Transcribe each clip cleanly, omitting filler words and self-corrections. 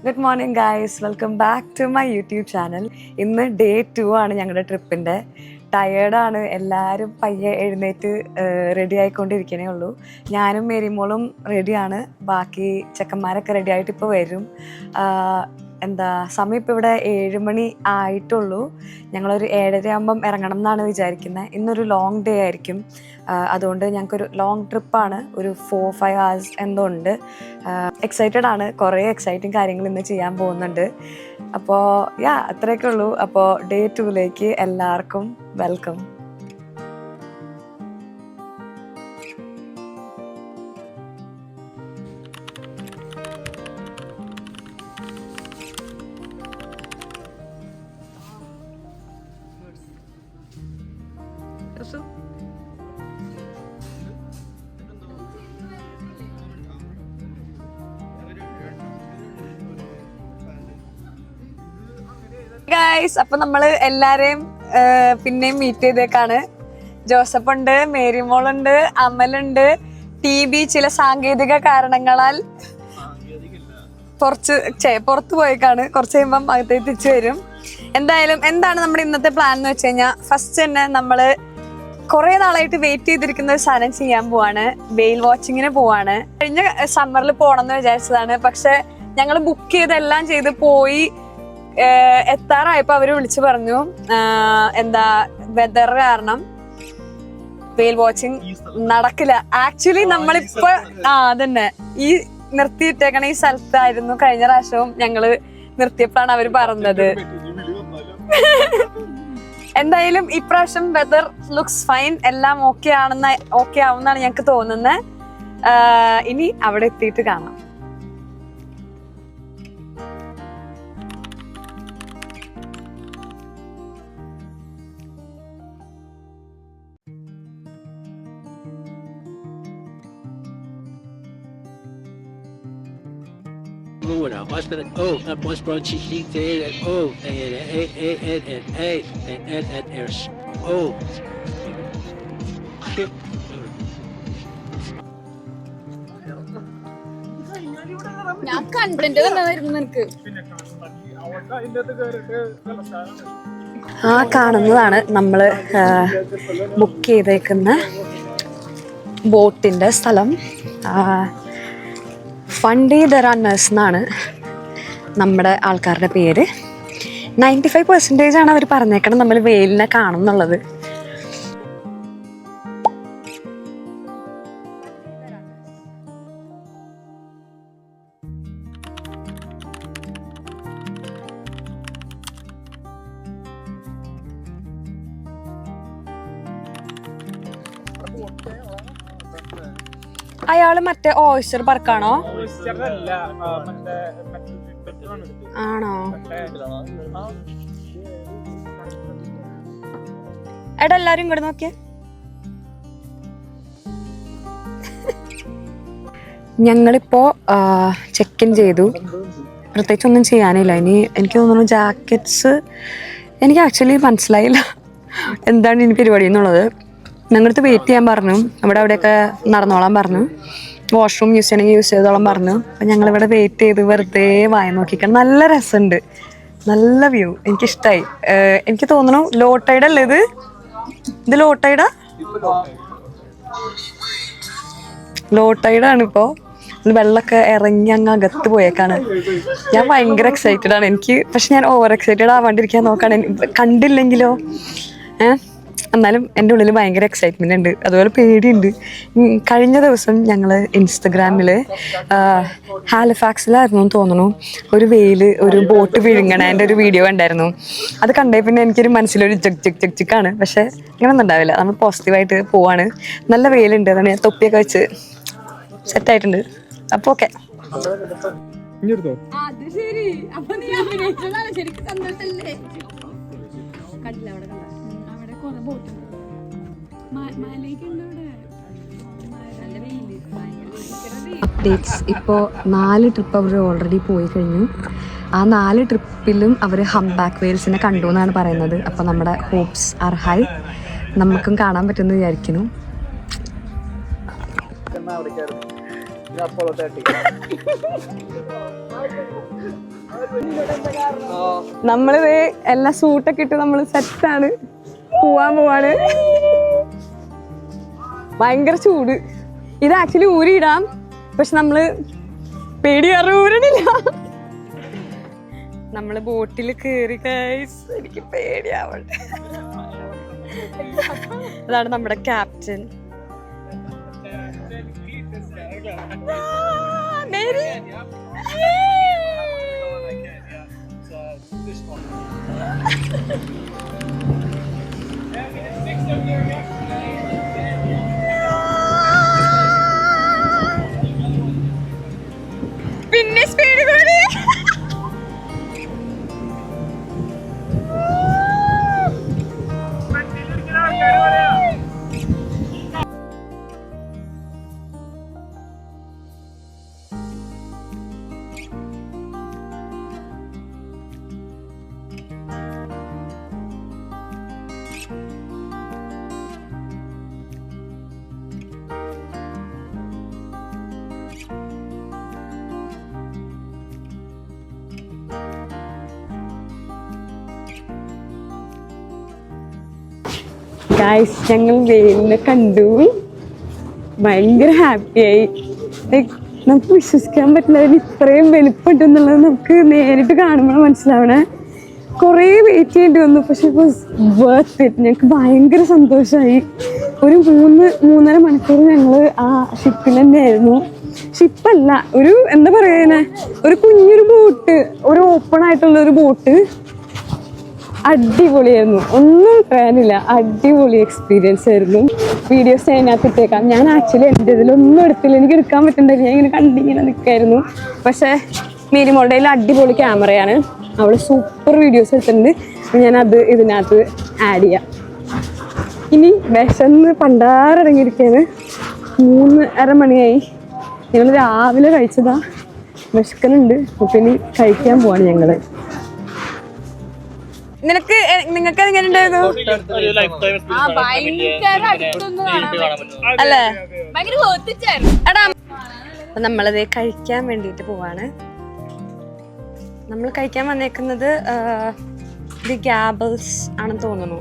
Good morning guys, welcome back to my YouTube channel. ഇന്ന് day 2 ആണ് ഞങ്ങളുടെ ട്രിപ്പിൻ്റെ. ടയേർഡാണ്, എല്ലാവരും പയ്യെ എഴുന്നേറ്റ് റെഡി ആയിക്കൊണ്ടിരിക്കണേ ഉള്ളൂ. ഞാനും മേരിമോളും റെഡിയാണ്, ബാക്കി ചെക്കന്മാരൊക്കെ റെഡി ആയിട്ട് ഇപ്പോൾ വരും. സമയം ഇപ്പോൾ ഇവിടെ 7 മണി ആയിട്ടുള്ളൂ. ഞങ്ങളൊരു 7:30 ആകുമ്പം ഇറങ്ങണം എന്നാണ് വിചാരിക്കുന്നത്. ഇന്നൊരു ലോങ് ഡേ ആയിരിക്കും, അതുകൊണ്ട് ഞങ്ങൾക്കൊരു ലോങ് ട്രിപ്പാണ്. ഒരു 4-5 hours എന്തോ ഉണ്ട്. എക്സൈറ്റഡ് ആണ്, കുറേ എക്സൈറ്റിങ് കാര്യങ്ങൾ ഇന്ന് ചെയ്യാൻ പോകുന്നുണ്ട്. അപ്പോൾ അത്രയൊക്കെ ഉള്ളൂ. അപ്പോൾ ഡേ 2ലേക്ക് എല്ലാവർക്കും വെൽക്കം. ഗൈസ്, അപ്പൊ നമ്മള് എല്ലാരെയും പിന്നെയും മീറ്റ് ചെയ്തേക്കാണ്. ജോസഫ് ഉണ്ട്, മേരിമോളുണ്ട്, അമലുണ്ട്. TB ചില സാങ്കേതിക കാരണങ്ങളാൽ പുറത്തു പോയേക്കാണ്. കുറച്ച് കഴിയുമ്പം അകത്തേക്ക് തിരിച്ചു വരും. എന്തായാലും എന്താണ് നമ്മുടെ ഇന്നത്തെ പ്ലാൻ എന്ന് വെച്ച് കഴിഞ്ഞാൽ, ഫസ്റ്റ് തന്നെ നമ്മള് കുറെ നാളായിട്ട് വെയിറ്റ് ചെയ്തിരിക്കുന്ന ഒരു സാധനം ചെയ്യാൻ പോവാണ്. വെയിൽ വാച്ചിങ്ങിന് പോവാണ്. കഴിഞ്ഞ സമ്മറിൽ പോകണം എന്ന് വിചാരിച്ചതാണ്, പക്ഷെ ഞങ്ങൾ ബുക്ക് ചെയ്തെല്ലാം ചെയ്ത് പോയി എത്താറായപ്പോ അവര് വിളിച്ചു പറഞ്ഞു വെതർ കാരണം വെയിൽ വാച്ചിങ് നടക്കില്ല. ആക്ച്വലി നമ്മളിപ്പോ അതന്നെ ഈ നിർത്തിയിട്ടേക്കണ ഈ സ്ഥലത്തായിരുന്നു കഴിഞ്ഞ പ്രാവശ്യവും ഞങ്ങള് നിർത്തിയപ്പോഴാണ് അവര് പറഞ്ഞത്. എന്തായാലും ഇപ്രാവശ്യം വെതർ ലുക്സ് ഫൈൻ, എല്ലാം ഓക്കെ ആവുന്നാണ് ഞങ്ങക്ക് തോന്നുന്നത്. ഇനി അവിടെ എത്തിയിട്ട് കാണാം. ഞാൻ കണ്ടിട്ട് നിനക്ക് ആ കാണുന്നതാണ് നമ്മള് ബുക്ക് ചെയ്തേക്കുന്ന ബോട്ടിന്റെ സ്ഥലം. ഫണ്ടി ദ റണ്ണേഴ്സ് എന്നാണ് നമ്മുടെ ആൾക്കാരുടെ പേര്. 95% ആണ് അവർ പറഞ്ഞേക്കണം നമ്മൾ വെയിലിനെ കാണും എന്നുള്ളത്. അയാള് മറ്റേ ഓയിസ്റ്റർ പറക്കാണോ? ആണോ? എടാ എല്ലാരും ഇങ്ങോട്ട് നോക്കിയേ. ഞങ്ങളിപ്പോ ചെക്ക് ഇൻ ചെയ്തു. പ്രത്യേകിച്ച് ഒന്നും ചെയ്യാനില്ല. ഇനി എനിക്ക് തോന്നുന്നു ജാക്കറ്റ്സ്, എനിക്ക് ആക്ച്വലി മനസ്സിലായില്ല എന്താണ് ഇനി പരിപാടി എന്നുള്ളത്. ഞങ്ങളടുത്ത് വെയിറ്റ് ചെയ്യാൻ പറഞ്ഞു, അവിടെയൊക്കെ നടന്നോളാൻ പറഞ്ഞു, വാഷ്റൂം യൂസ് ചെയ്യണമെങ്കിൽ യൂസ് ചെയ്തോളാൻ പറഞ്ഞു. അപ്പം ഞങ്ങളിവിടെ വെയിറ്റ് ചെയ്ത് വെറുതെ വായ നോക്കിക്കണം. നല്ല രസമുണ്ട്, നല്ല വ്യൂ, എനിക്കിഷ്ടമായി. എനിക്ക് തോന്നുന്നു ലോ ടൈഡ് അല്ലേ ഇത് ലോ ടൈഡാ? ലോ ടൈഡാണ് ഇപ്പോൾ. വെള്ളമൊക്കെ ഇറങ്ങി അങ്ങ് അകത്ത് പോയേക്കാണ്. ഞാൻ ഭയങ്കര എക്സൈറ്റഡ് ആണ്. പക്ഷെ ഞാൻ ഓവർ എക്സൈറ്റഡ് ആവാണ്ടിരിക്കാൻ നോക്കാണ്. കണ്ടില്ലെങ്കിലോ എന്നാലും എൻ്റെ ഉള്ളിൽ ഭയങ്കര എക്സൈറ്റ്മെൻ്റ് ഉണ്ട്, അതുപോലെ പേടിയുണ്ട്. കഴിഞ്ഞ ദിവസം ഞങ്ങൾ ഇൻസ്റ്റഗ്രാമിൽ ഹാലിഫാക്സിലായിരുന്നു എന്ന് തോന്നുന്നു ഒരു ബോട്ട് വിഴുങ്ങണേൻ്റെ ഒരു വീഡിയോ ഉണ്ടായിരുന്നു. അത് കണ്ടേ പിന്നെ എനിക്കൊരു മനസ്സിലൊരു ജഗ് പക്ഷെ ഇങ്ങനൊന്നും ഉണ്ടാവില്ല. നമ്മൾ പോസിറ്റീവായിട്ട് പോവാണ്. നല്ല വെയിലുണ്ട്, അതാണ് ഞാൻ തൊപ്പിയൊക്കെ വെച്ച് സെറ്റായിട്ടുണ്ട്. അപ്പോൾ ഓക്കെ. അപ്ഡേറ്റ്സ്. ഇപ്പോൾ 4 ട്രിപ്പ് അവർ ഓൾറെഡി പോയി കഴിഞ്ഞു. ആ 4 ട്രിപ്പിലും അവർ ഹംബാക്ക് വെയിൽസിനെ കണ്ടു എന്നാണ് പറയുന്നത്. അപ്പോൾ നമ്മുടെ ഹോപ്സ് ആർ ഹൈ, നമുക്കും കാണാൻ പറ്റുമെന്ന് വിചാരിക്കുന്നു. Apollo 30. നമ്മളിത് എല്ലാ സൂട്ടൊക്കെ ഇട്ട് നമ്മള് സെറ്റാണ്, പോവാണ്. ഭയങ്കര ചൂട്. ഇത് ആക്ച്വലി ഊരിയിടാം, പക്ഷെ നമ്മള് പേടി കാരണം ഊരണില്ല. നമ്മള് ബോട്ടിൽ കേറി ഗൈസ്, എനിക്ക് പേടിയാവട്ടെ. അതാണ് നമ്മുടെ ക്യാപ്റ്റൻ. പിന്നെ സ്പീഡ് കൂടി. ഗൈസ്, ഞങ്ങൾ വെയിലിനെ കണ്ടു, ഭയങ്കര ഹാപ്പിയായി. നമുക്ക് വിശ്വസിക്കാൻ പറ്റില്ല അതിന് ഇത്രയും വലിപ്പമുണ്ടെന്നുള്ളത് നമുക്ക് നേരിട്ട് കാണുമ്പോൾ മനസ്സിലാവണേ. കുറേ വെയിറ്റ് ചെയ്യേണ്ടി വന്നു, പക്ഷെ ഇറ്റ് വാസ് വർത്ത് ഇറ്റ്. ഞങ്ങൾക്ക് ഭയങ്കര സന്തോഷമായി. ഒരു 3-3.5 മണിക്കൂർ ഞങ്ങൾ ആ ഷിപ്പിൽ തന്നെയായിരുന്നു. ഷിപ്പല്ല, ഒരു എന്താ പറയുക, ഒരു കുഞ്ഞൊരു ബോട്ട്, ഒരു ഓപ്പൺ ആയിട്ടുള്ള ഒരു ബോട്ട്. അടിപൊളിയായിരുന്നു, ഒന്നും പറയാനില്ല. അടിപൊളി എക്സ്പീരിയൻസ് ആയിരുന്നു. വീഡിയോസ് അതിനകത്ത് ഇട്ടേക്കാം. ഞാൻ ആക്ച്വലി എൻ്റെ ഇതിലൊന്നും എടുത്തില്ല, എനിക്ക് എടുക്കാൻ പറ്റുന്നില്ല. ഞാൻ ഇങ്ങനെ കണ്ടിങ്ങനെ നിൽക്കായിരുന്നു. പക്ഷേ മേരിമോളുടെ അടിപൊളി ക്യാമറയാണ്, അവൾ സൂപ്പർ വീഡിയോസ് എടുത്തിട്ടുണ്ട്. ഞാനത് ഇതിനകത്ത് ആഡ് ചെയ്യാം. ഇനി വിശന്ന് പണ്ടാറിറങ്ങിയിരിക്കുകയാണ്. 3:30 മണിയായി. ഞങ്ങൾ രാവിലെ കഴിച്ചതാ, വിശക്കുന്നുണ്ട്. അപ്പം ഇനി കഴിക്കാൻ പോവാണ് ഞങ്ങൾ. നിങ്ങൾക്ക് എങ്ങനെ ഉണ്ടായിരുന്നു? അല്ലേ? അപ്പൊ നമ്മളത് കഴിക്കാൻ വേണ്ടിട്ട് പോവാണ്. നമ്മൾ കഴിക്കാൻ വന്നേക്കുന്നത് ദി ഗ്യാബിൾസ് ആണെന്ന് തോന്നുന്നു.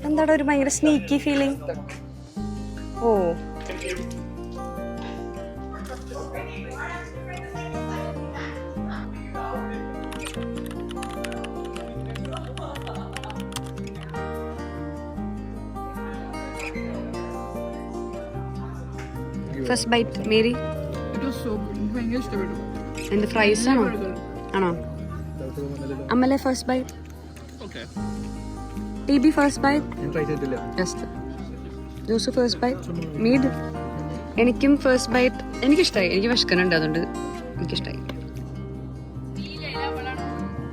എന്താണ് ഒരു ഭയങ്കര സ്നീക്കി ഫീലിംഗ്. ഓ, ഫസ്റ്റ് ബൈറ്റ് മേരി. എന്ത് ഫ്രൈസ് ആണോ? അമ്മലെ ഫസ്റ്റ് ബൈറ്റ്. ടിബി first bite. Jose first bite. മീഡ്. എനിക്കും ഫസ്റ്റ് ബൈറ്റ് എനിക്കിഷ്ടമായി. എനിക്ക് വിശക്കുന്നുണ്ട്, അതുകൊണ്ട് എനിക്കിഷ്ടമായി.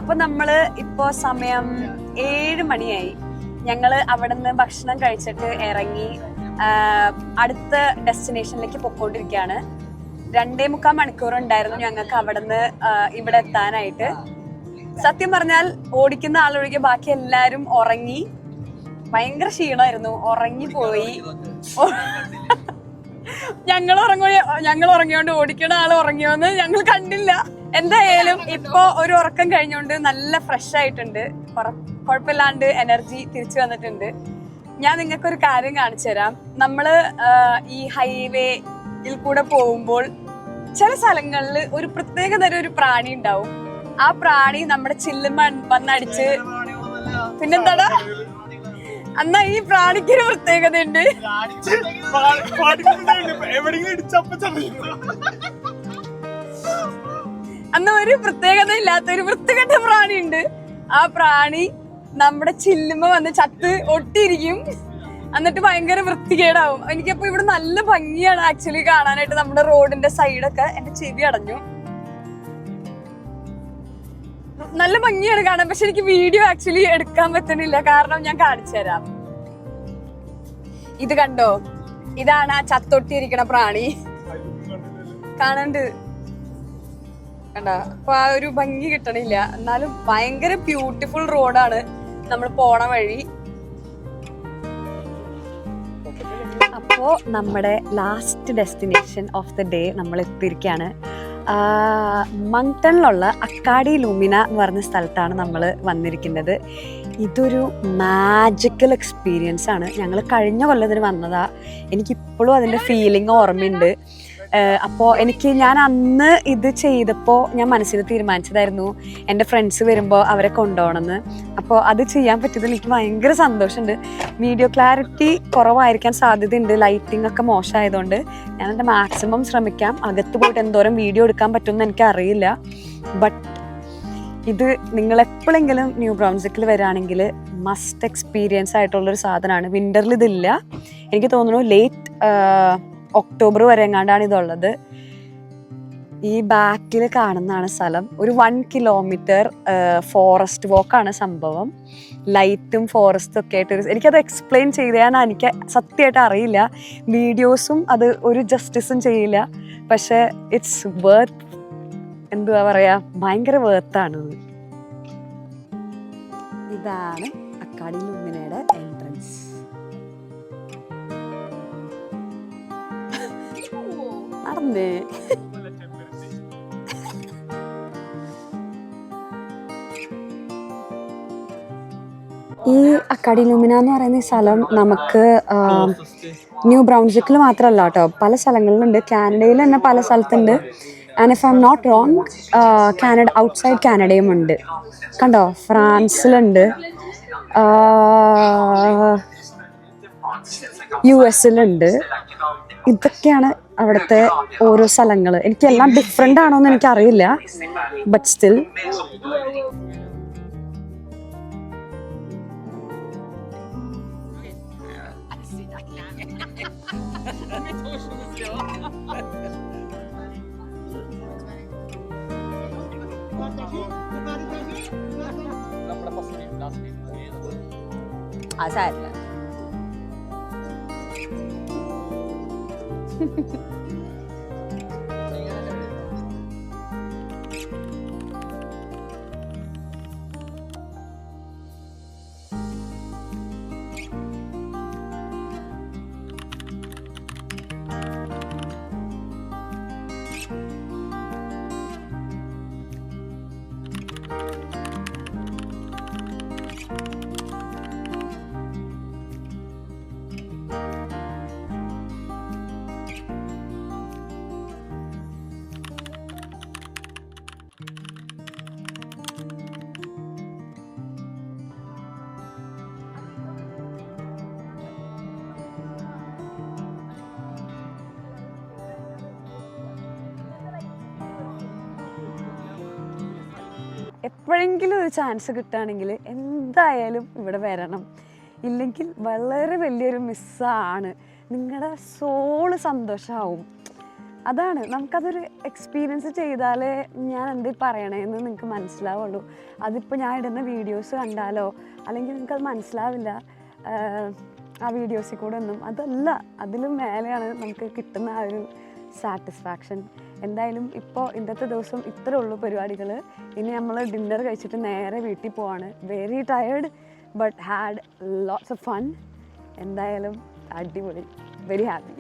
അപ്പൊ നമ്മള് ഇപ്പോ സമയം 7 മണിയായി. ഞങ്ങള് അവിടെ നിന്ന് ഭക്ഷണം കഴിച്ചിട്ട് ഇറങ്ങി അടുത്ത ഡെസ്റ്റിനേഷനിലേക്ക് പൊക്കോണ്ടിരിക്കുകയാണ്. 2.25 മണിക്കൂർ ഉണ്ടായിരുന്നു ഞങ്ങൾക്ക് അവിടെ നിന്ന് ഇവിടെ എത്താനായിട്ട്. സത്യം പറഞ്ഞാൽ ഓടിക്കുന്ന ആളൊഴികെ ബാക്കി എല്ലാരും ഉറങ്ങി. ഭയങ്കര ക്ഷീണമായിരുന്നു, ഉറങ്ങിപ്പോയി. ഞങ്ങൾ ഉറങ്ങിയോണ്ട് ഓടിക്കുന്ന ആൾ ഉറങ്ങിയോന്ന് ഞങ്ങൾ കണ്ടില്ല. എന്തായാലും ഇപ്പൊ ഒരു ഉറക്കം കഴിഞ്ഞോണ്ട് നല്ല ഫ്രഷ് ആയിട്ടുണ്ട്, കുഴപ്പമില്ലാണ്ട് എനർജി തിരിച്ചു വന്നിട്ടുണ്ട്. ഞാൻ നിങ്ങൾക്കൊരു കാര്യം കാണിച്ചു തരാം. നമ്മള് ഈ ഹൈവേയിൽ കൂടെ പോകുമ്പോൾ ചില സ്ഥലങ്ങളിൽ ഒരു പ്രത്യേക തരം ഒരു പ്രാണി ഉണ്ടാവും. ആ പ്രാണി നമ്മുടെ ചില്ലുമ്മ വന്നടിച്ച് പിന്നെന്താടാ, എന്നാ ഈ പ്രാണിക്കൊരു പ്രത്യേകത ഉണ്ട്. അന്ന് ഒരു പ്രത്യേകത ഇല്ലാത്ത ഒരു വൃത്തികെട്ട പ്രാണി ഉണ്ട്. ആ പ്രാണി നമ്മുടെ ചില്ലുമ്മ വന്ന് ചത്ത് ഒട്ടിയിരിക്കും, എന്നിട്ട് ഭയങ്കര വൃത്തികേടാവും. എനിക്കപ്പോ ഇവിടെ നല്ല ഭംഗിയാണ് ആക്ച്വലി കാണാനായിട്ട്. നമ്മുടെ റോഡിന്റെ സൈഡൊക്കെ. എന്റെ ചെവി അടഞ്ഞു. നല്ല ഭംഗിയാണ് കാണാൻ, പക്ഷെ എനിക്ക് വീഡിയോ ആക്ച്വലി എടുക്കാൻ പറ്റുന്നില്ല, കാരണം ഞാൻ കാണിച്ചു തരാം. ഇത് കണ്ടോ, ഇതാണ് ആ ചത്തൊട്ടിയിരിക്കണ പ്രാണി. കാണണ്ട് കണ്ടോ? അപ്പൊ ആ ഒരു ഭംഗി കിട്ടണില്ല. എന്നാലും ഭയങ്കര ബ്യൂട്ടിഫുൾ റോഡാണ് നമ്മൾ പോണ വഴി. അപ്പോ നമ്മുടെ last destination of the day നമ്മൾ എത്തിയിരിക്കുകയാണ്. മങ്ടണിലുള്ള അക്കാഡി ലൂമിന എന്ന് പറഞ്ഞ സ്ഥലത്താണ് നമ്മൾ വന്നിരിക്കുന്നത്. ഇതൊരു മാജിക്കൽ എക്സ്പീരിയൻസ് ആണ്. ഞങ്ങൾ കഴിഞ്ഞ കൊല്ലത്തിന് വന്നതാ. എനിക്കിപ്പോഴും അതിൻ്റെ ഫീലിംഗ് ഓർമ്മയുണ്ട്. അപ്പോൾ ഞാൻ അന്ന് ഇത് ചെയ്തപ്പോൾ ഞാൻ മനസ്സിൽ തീരുമാനിച്ചതായിരുന്നു എൻ്റെ ഫ്രണ്ട്സ് വരുമ്പോൾ അവരെ കൊണ്ടുപോകണമെന്ന്. അപ്പോൾ അത് ചെയ്യാൻ പറ്റിയതിൽ എനിക്ക് ഭയങ്കര സന്തോഷമുണ്ട്. വീഡിയോ ക്ലാരിറ്റി കുറവായിരിക്കാൻ സാധ്യതയുണ്ട്, ലൈറ്റിംഗ് ഒക്കെ മോശമായതുകൊണ്ട്. ഞാൻ എൻ്റെ മാക്സിമം ശ്രമിക്കാം. അകത്ത് പോയിട്ട് എന്തോരം വീഡിയോ എടുക്കാൻ പറ്റുമെന്ന് എനിക്കറിയില്ല. ബട്ട് ഇത് നിങ്ങൾ എപ്പോഴെങ്കിലും ന്യൂ ബ്രൗൺസ്വിക്കിൽ വരികയാണെങ്കിൽ മസ്റ്റ് എക്സ്പീരിയൻസ് ആയിട്ടുള്ളൊരു സാധനമാണ്. വിൻ്ററിൽ ഇതില്ല. എനിക്ക് തോന്നുന്നു ലേറ്റ് ഒക്ടോബർ വരെ എങ്ങാണ്ടാണ് ഇതുള്ളത്. ഈ ബാക്കിൽ കാണുന്നതാണ് സ്ഥലം. ഒരു 1 കിലോമീറ്റർ ഫോറസ്റ്റ് വാക്കാണ് സംഭവം. ലൈറ്റും ഫോറസ്റ്റും ഒക്കെ ആയിട്ട് എനിക്കത് എക്സ്പ്ലെയിൻ ചെയ്താൽ എനിക്ക് സത്യമായിട്ട് അറിയില്ല. വീഡിയോസും അത് ഒരു ജസ്റ്റിസും ചെയ്യില്ല. പക്ഷെ ഇറ്റ്സ് വർത്ത്, എന്തുവാ പറയാ, ഭയങ്കര വേർത്താണ്. ഇതാണ് അക്കാഡി ലൂമിനയുടെ എൻട്രൻസ്. നടന്നേ ഈ അക്കാഡി ലൂമിന എന്ന് പറയുന്ന സ്ഥലം നമുക്ക് ന്യൂ ബ്രൗൺസ്വിക്കിൽ മാത്രമല്ല കേട്ടോ, പല സ്ഥലങ്ങളിലുണ്ട്. കാനഡയിൽ തന്നെ പല സ്ഥലത്തുണ്ട്. And if I'm not wrong, Canada outside കാനഡയും ഉണ്ട്. കണ്ടോ, ഫ്രാൻസിലുണ്ട്, US-ലുണ്ട്. ഇതൊക്കെയാണ് അവിടുത്തെ ഓരോ സ്ഥലങ്ങൾ. എനിക്കെല്ലാം ഡിഫറെൻ്റ് ആണോന്ന് എനിക്കറിയില്ല. ബട്ട് സ്റ്റിൽ സാരില്ല. എപ്പോഴെങ്കിലും ഒരു ചാൻസ് കിട്ടുകയാണെങ്കിൽ എന്തായാലും ഇവിടെ വരണം. ഇല്ലെങ്കിൽ വളരെ വലിയൊരു മിസ്സാണ്. നിങ്ങളുടെ സോള് സന്തോഷമാവും. അതാണ്, നമുക്കതൊരു എക്സ്പീരിയൻസ് ചെയ്താലേ ഞാൻ എന്ത് പറയണേന്ന് നിങ്ങൾക്ക് മനസ്സിലാവുള്ളൂ. അതിപ്പോൾ ഞാൻ ഇടുന്ന വീഡിയോസ് കണ്ടാലോ അല്ലെങ്കിൽ നിങ്ങൾക്കത് മനസ്സിലാവില്ല ആ വീഡിയോസിൽ കൂടെ ഒന്നും. അതല്ല, അതിലും മേലെയാണ് നമുക്ക് കിട്ടുന്ന ആ ഒരു സാറ്റിസ്ഫാക്ഷൻ. എന്തായാലും ഇപ്പോൾ ഇന്നത്തെ ദിവസം ഇത്രേ ഉള്ളൂ പരിപാടികൾ. ഇനി നമ്മൾ ഡിന്നർ കഴിച്ചിട്ട് നേരെ വീട്ടിൽ പോവാണ്. Very tired but had lots of fun. എന്തായാലും അടിപൊളി, വെരി ഹാപ്പി.